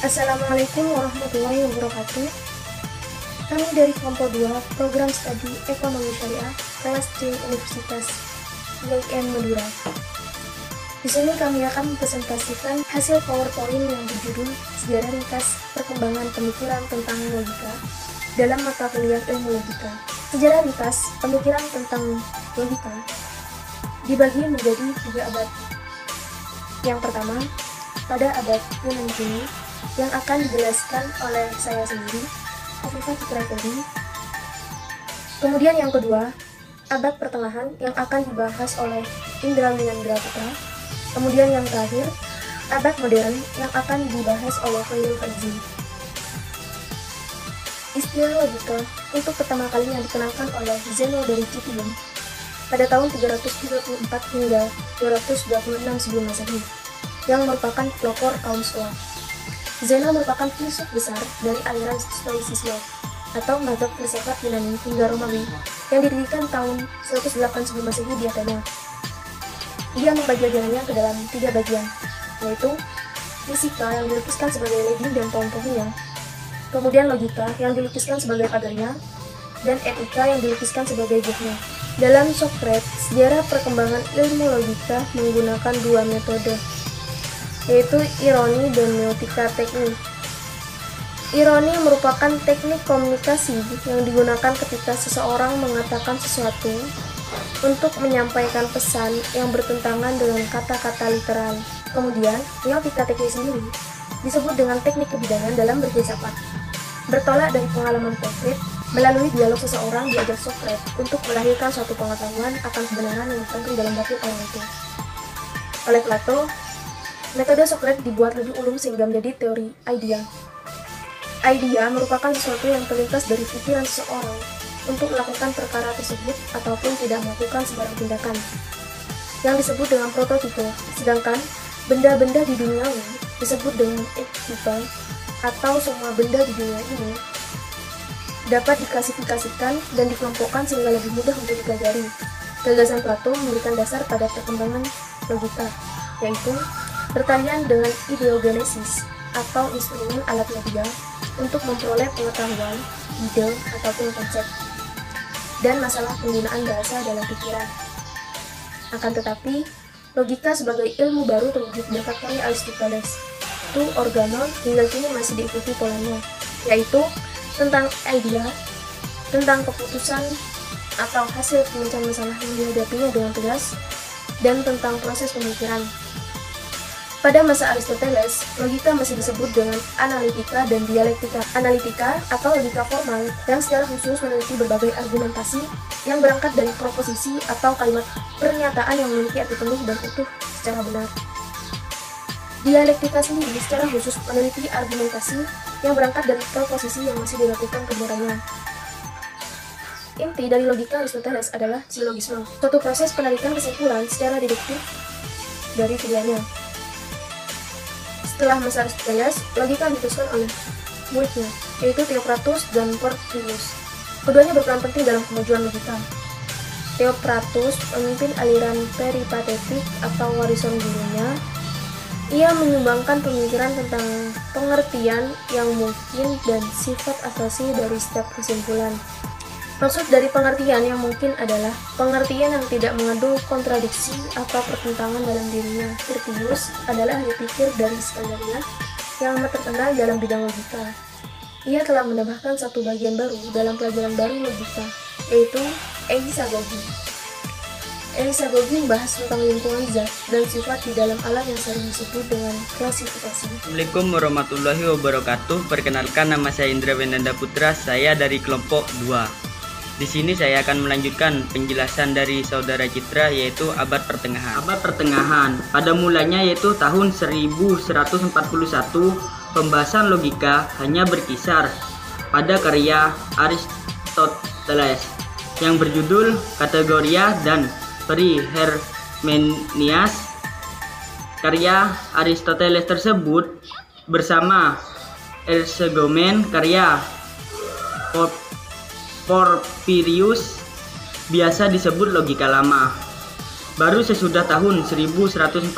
Assalamualaikum warahmatullahi wabarakatuh. Kami dari kelompok 2 program studi Ekonomi Syariah kelas C Universitas UIN Madura. Di sini kami akan mempresentasikan hasil PowerPoint yang berjudul Sejarah Ringkas Perkembangan Pemikiran tentang Logika dalam mata kuliah Ilmu Logika. Sejarah ringkas pemikiran tentang logika dibagi menjadi 3 abad. Yang pertama, pada abad Yunani kuno yang akan dijelaskan oleh saya sendiri, Afifah Fitraferi. Kemudian yang kedua, abad pertengahan yang akan dibahas oleh Indra Winandra Putra. Kemudian yang terakhir, abad modern yang akan dibahas oleh Khairul Faizi. Istilah logika untuk pertama kalinya dikenalkan oleh Zeno dari Citium pada tahun 334 hingga 226 sebelum Masehi, yang merupakan pelopor kaum Stoa. Zeno merupakan filsuf besar dari aliran Stoicisme atau mazhab filsafat Yunani hingga Romawi yang didirikan tahun 108 sebelum Masehi di Athena. Ia membagi ajarannya ke dalam 3 bagian, yaitu fisika yang dilukiskan sebagai legend dan tokoh-tokohnya, kemudian logika yang dilukiskan sebagai pagarnya, dan etika yang dilukiskan sebagai gugnya. Dalam Socrates, sejarah perkembangan ilmu logika menggunakan 2 metode, yaitu ironi dan meutika teknik. Ironi merupakan teknik komunikasi yang digunakan ketika seseorang mengatakan sesuatu untuk menyampaikan pesan yang bertentangan dengan kata-kata literal. Kemudian, meutika teknik sendiri disebut dengan teknik kebidanan dalam berfilsafat, bertolak dari pengalaman konkret melalui dialog seseorang diajak Socrates untuk melahirkan suatu pengetahuan akan kebenaran yang terkandung dalam batin orang itu. Oleh Plato, metode Socrates dibuat lebih ulung sehingga menjadi teori idea. Idea merupakan sesuatu yang terlintas dari pikiran seseorang untuk melakukan perkara tersebut ataupun tidak melakukan sembarang tindakan, yang disebut dengan prototipe. Sedangkan benda-benda di dunia ini disebut dengan ektipe, atau semua benda di dunia ini dapat diklasifikasikan dan dikelompokkan sehingga lebih mudah untuk dipelajari. Gagasan Plato memberikan dasar pada perkembangan logika, yaitu pertalian dengan ideogenesis atau instrumen alat media untuk memperoleh pengetahuan, ide, ataupun konsep, dan masalah penggunaan bahasa dalam pikiran. Akan tetapi, logika sebagai ilmu baru terwujud berkat karya Aristoteles, itu organon hingga kini masih diikuti polanya, yaitu tentang idea, tentang keputusan atau hasil pemecahan masalah yang dihadapinya dengan tegas, dan tentang proses pemikiran. Pada masa Aristoteles, logika masih disebut dengan analitika dan dialektika. Analitika atau logika formal yang secara khusus meneliti berbagai argumentasi yang berangkat dari proposisi atau kalimat pernyataan yang memiliki arti penuh dan utuh secara benar. Dialektika sendiri secara khusus meneliti argumentasi yang berangkat dari proposisi yang masih dilakukan kebenarannya. Inti dari logika Aristoteles adalah silogisme, suatu proses penarikan kesimpulan secara deduktif dari keduanya. Setelah masa Aristoteles, logika diteruskan oleh muridnya, yaitu Theopratus dan Porphyrius. Keduanya berperan penting dalam kemajuan logika. Theopratus pemimpin aliran peripatetik atau warisan gurunya. Ia menyumbangkan pemikiran tentang pengertian yang mungkin dan sifat asasi dari setiap kesimpulan. Maksud dari pengertian yang mungkin adalah pengertian yang tidak mengandung kontradiksi atau pertentangan dalam dirinya. Porphyrius adalah ahli pikir dari Skandaria yang amat terkenal dalam bidang logika. Ia telah menambahkan satu bagian baru dalam pelajaran baru logika, yaitu eisagogy. Eisagogy membahas tentang lingkungan zat dan sifat di dalam alam yang sering disebut dengan klasifikasi. Assalamualaikum warahmatullahi wabarakatuh. Perkenalkan, nama saya Indra Winandra Putra. Saya dari kelompok 2. Di sini saya akan melanjutkan penjelasan dari saudara Citra, yaitu abad pertengahan. Abad pertengahan pada mulanya yaitu tahun 1141, pembahasan logika hanya berkisar pada karya Aristoteles yang berjudul Kategoria dan Perihermenias. Karya Aristoteles tersebut bersama Ergomen karya Porphyrius biasa disebut logika lama. Baru sesudah tahun 1141,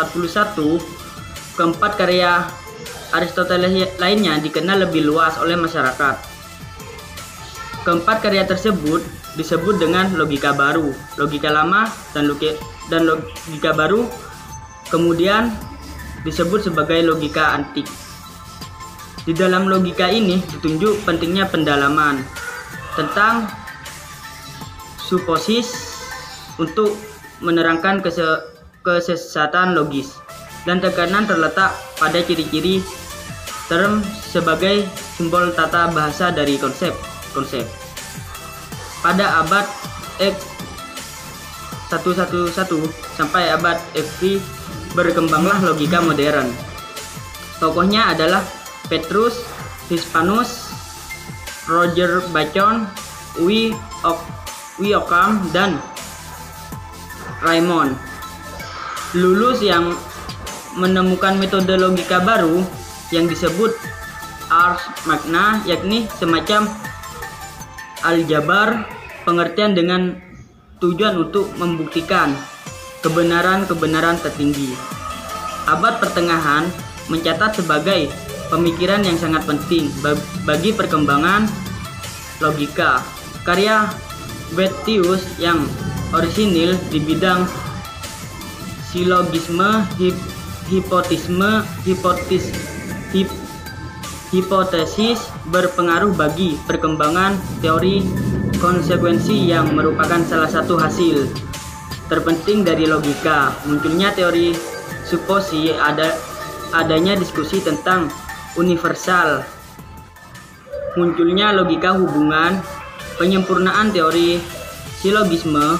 keempat karya Aristoteles lainnya dikenal lebih luas oleh masyarakat. Keempat karya tersebut disebut dengan logika baru, logika lama, dan logika baru kemudian disebut sebagai logika antik. Di dalam logika ini ditunjuk pentingnya pendalaman tentang suposis untuk menerangkan kesesatan logis, dan tekanan terletak pada ciri-ciri term sebagai simbol tata bahasa dari konsep. Pada abad X111 sampai abad XV berkembanglah logika modern. Tokohnya adalah Petrus, Hispanus, Roger Bacon, Occam, dan Raymond Lullus yang menemukan metode logika baru yang disebut ars magna, yakni semacam aljabar pengertian dengan tujuan untuk membuktikan kebenaran-kebenaran tertinggi. Abad pertengahan mencatat sebagai pemikiran yang sangat penting bagi perkembangan logika. Karya Boethius yang orisinil di bidang silogisme, hipotesis berpengaruh bagi perkembangan teori konsekuensi yang merupakan salah satu hasil terpenting dari logika. Munculnya teori suposi, adanya diskusi tentang universal, munculnya logika hubungan, penyempurnaan teori silogisme,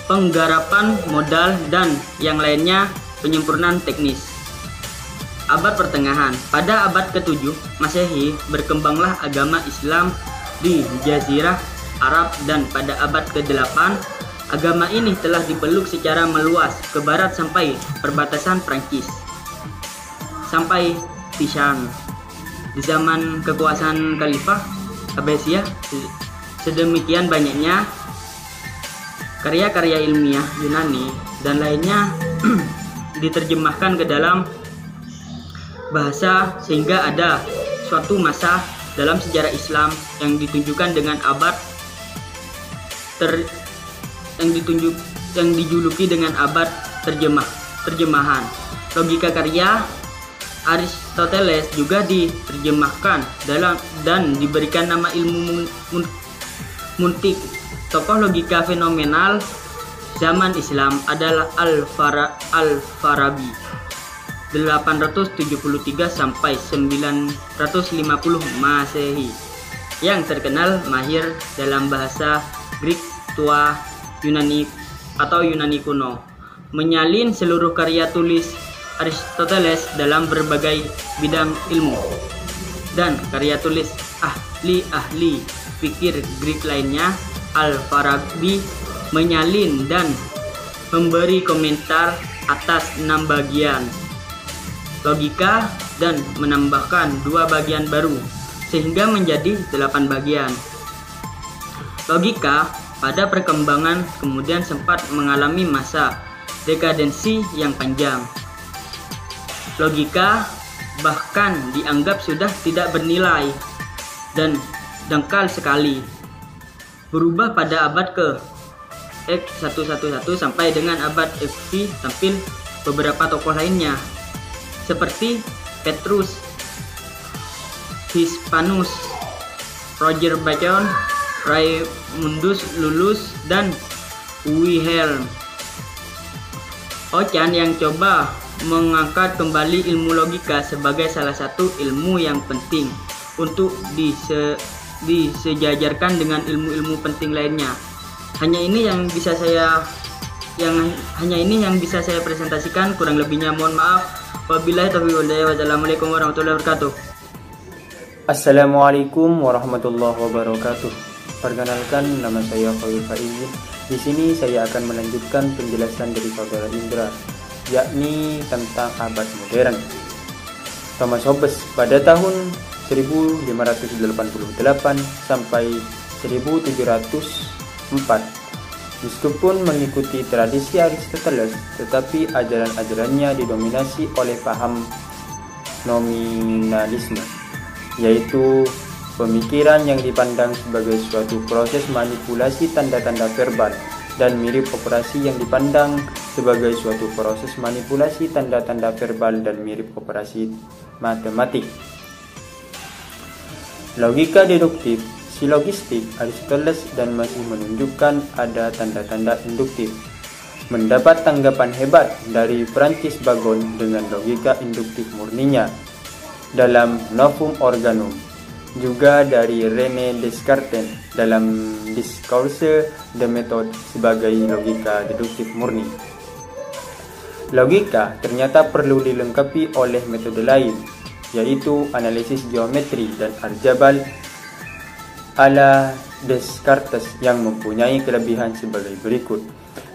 penggarapan modal, dan yang lainnya, penyempurnaan teknis. Abad pertengahan. Pada abad ke-7 Masehi berkembanglah agama Islam di Jazirah Arab, dan pada abad ke-8 agama ini telah dipeluk secara meluas ke barat sampai perbatasan Prancis sampai Pisang. Di zaman kekuasaan Khalifah Abbasiyah, sedemikian banyaknya karya-karya ilmiah Yunani dan lainnya diterjemahkan ke dalam bahasa, sehingga ada suatu masa dalam sejarah Islam yang ditunjukkan dengan abad yang dijuluki dengan abad terjemahan. Logika karya Aristoteles juga diterjemahkan dan diberikan nama ilmu muntik. Tokoh logika fenomenal zaman Islam adalah Al-Farabi 873 sampai 950 Masehi, yang terkenal mahir dalam bahasa Greek tua, Yunani atau Yunani kuno, menyalin seluruh karya tulis Aristoteles dalam berbagai bidang ilmu, dan karya tulis ahli-ahli pikir Greek lainnya. Al-Farabi menyalin dan memberi komentar atas 6 bagian logika dan menambahkan 2 bagian baru sehingga menjadi 8 bagian. Logika pada perkembangan kemudian sempat mengalami masa dekadensi yang panjang. Logika bahkan dianggap sudah tidak bernilai dan dangkal sekali. Berubah pada abad ke-111 sampai dengan abad XV tampil beberapa tokoh lainnya seperti Petrus, Hispanus, Roger Bacon, Raymundus Lullus, dan Wilhelm Ockham yang coba mengangkat kembali ilmu logika sebagai salah satu ilmu yang penting untuk disejajarkan dengan ilmu-ilmu penting lainnya. Hanya ini yang bisa saya presentasikan, kurang lebihnya mohon maaf. Wabillahi taufiq wal hidayah. Wassalamualaikum warahmatullahi wabarakatuh. Assalamualaikum warahmatullahi wabarakatuh. Perkenalkan, nama saya Khalil Faiz. Di sini saya akan melanjutkan penjelasan dari saudara Indra, yakni tentang abad modern. Thomas Hobbes pada tahun 1588 sampai 1704. Meskipun mengikuti tradisi Aristoteles, tetapi ajaran-ajarannya didominasi oleh paham nominalisme, yaitu pemikiran yang dipandang sebagai suatu proses manipulasi tanda-tanda verbal, dan mirip operasi yang dipandang sebagai suatu proses manipulasi tanda-tanda verbal dan mirip operasi matematik. Logika deduktif, silogistik Aristoteles dan masih menunjukkan ada tanda-tanda induktif. Mendapat tanggapan hebat dari Francis Bacon dengan logika induktif murninya dalam Novum Organum, juga dari René Descartes dalam Discourse de Méthode sebagai logika deduktif murni. Logika ternyata perlu dilengkapi oleh metode lain, yaitu analisis geometri dan aljabar ala Descartes yang mempunyai kelebihan sebagai berikut,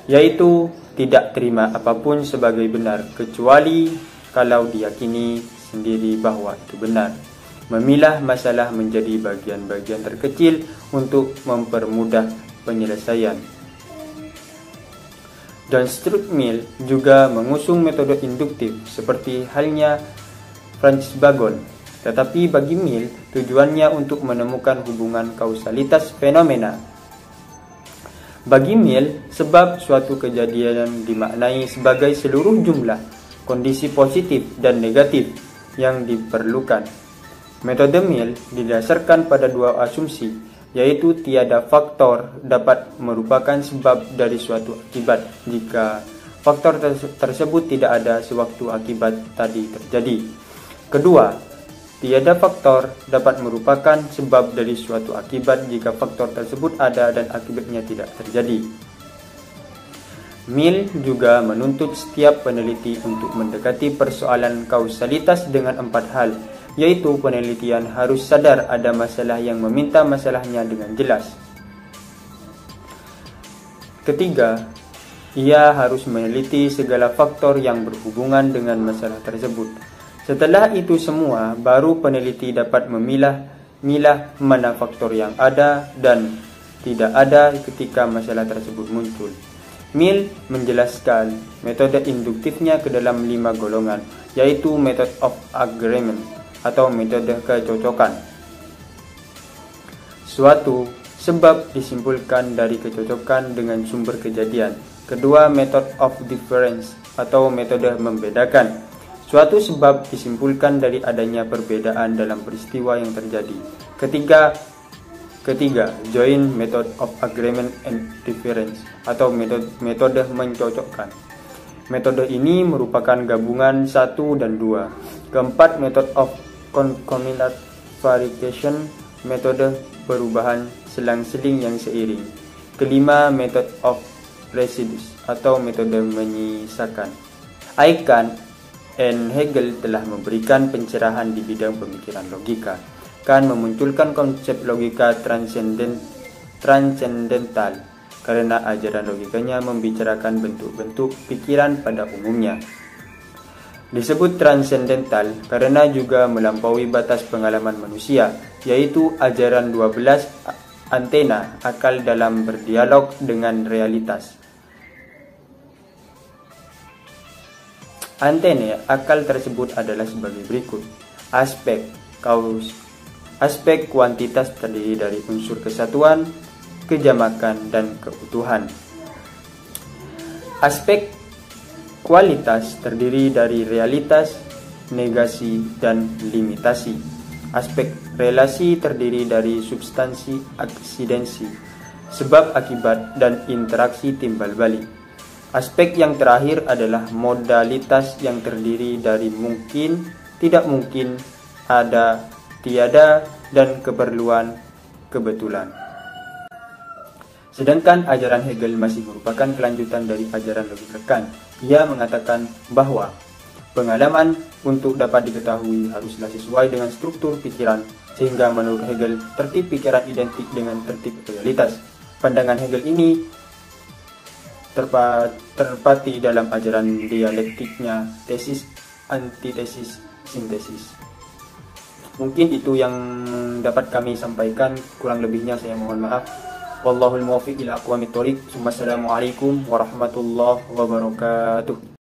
yaitu tidak terima apapun sebagai benar kecuali kalau diyakini sendiri bahwa itu benar, memilah masalah menjadi bagian-bagian terkecil untuk mempermudah penyelesaian. John Stuart Mill juga mengusung metode induktif seperti halnya Francis Bacon, tetapi bagi Mill tujuannya untuk menemukan hubungan kausalitas fenomena. Bagi Mill, sebab suatu kejadian dimaknai sebagai seluruh jumlah kondisi positif dan negatif yang diperlukan. Metode Mill didasarkan pada dua asumsi, yaitu tiada faktor dapat merupakan sebab dari suatu akibat jika faktor tersebut tidak ada sewaktu akibat tadi terjadi. Kedua, tiada faktor dapat merupakan sebab dari suatu akibat jika faktor tersebut ada dan akibatnya tidak terjadi. Mill juga menuntut setiap peneliti untuk mendekati persoalan kausalitas dengan 4 hal, yaitu penelitian harus sadar ada masalah yang meminta masalahnya dengan jelas. Ketiga, ia harus meneliti segala faktor yang berhubungan dengan masalah tersebut. Setelah itu semua, baru peneliti dapat memilah mana faktor yang ada dan tidak ada ketika masalah tersebut muncul. Mill menjelaskan metode induktifnya ke dalam 5 golongan, yaitu method of agreement atau metode kecocokan. Suatu sebab disimpulkan dari kecocokan dengan sumber kejadian. Kedua, method of difference atau metode membedakan. Suatu sebab disimpulkan dari adanya perbedaan dalam peristiwa yang terjadi. Ketiga, joint method of agreement and difference atau metode mencocokkan. Metode ini merupakan gabungan 1 dan 2. Keempat, method of concomitant variation, metode perubahan selang-seling yang seiring. Kelima, method of residues atau metode menyisakan. Kant and Hegel telah memberikan pencerahan di bidang pemikiran logika. Kant memunculkan konsep logika transendental karena ajaran logikanya membicarakan bentuk-bentuk pikiran pada umumnya. Disebut transendental karena juga melampaui batas pengalaman manusia, yaitu ajaran 12 antena akal dalam berdialog dengan realitas. Antena akal tersebut adalah sebagai berikut. Aspek kuantitas terdiri dari unsur kesatuan, kejamakan, dan keutuhan. Aspek kualitas terdiri dari realitas, negasi, dan limitasi. Aspek relasi terdiri dari substansi, aksidensi, sebab akibat, dan interaksi timbal balik. Aspek yang terakhir adalah modalitas yang terdiri dari mungkin, tidak mungkin, ada, tiada, dan keperluan, kebetulan. Sedangkan ajaran Hegel masih merupakan kelanjutan dari ajaran logika Kant. Ia mengatakan bahwa pengalaman untuk dapat diketahui haruslah sesuai dengan struktur pikiran, sehingga menurut Hegel tertib pikiran identik dengan tertib realitas. Pandangan Hegel ini terpati dalam ajaran dialektiknya, tesis, antitesis, sintesis. Mungkin itu yang dapat kami sampaikan, kurang lebihnya saya mohon maaf. Wallahul muwaffiq ila aqwamit thoriq. Wassalamualaikum warahmatullahi wabarakatuh.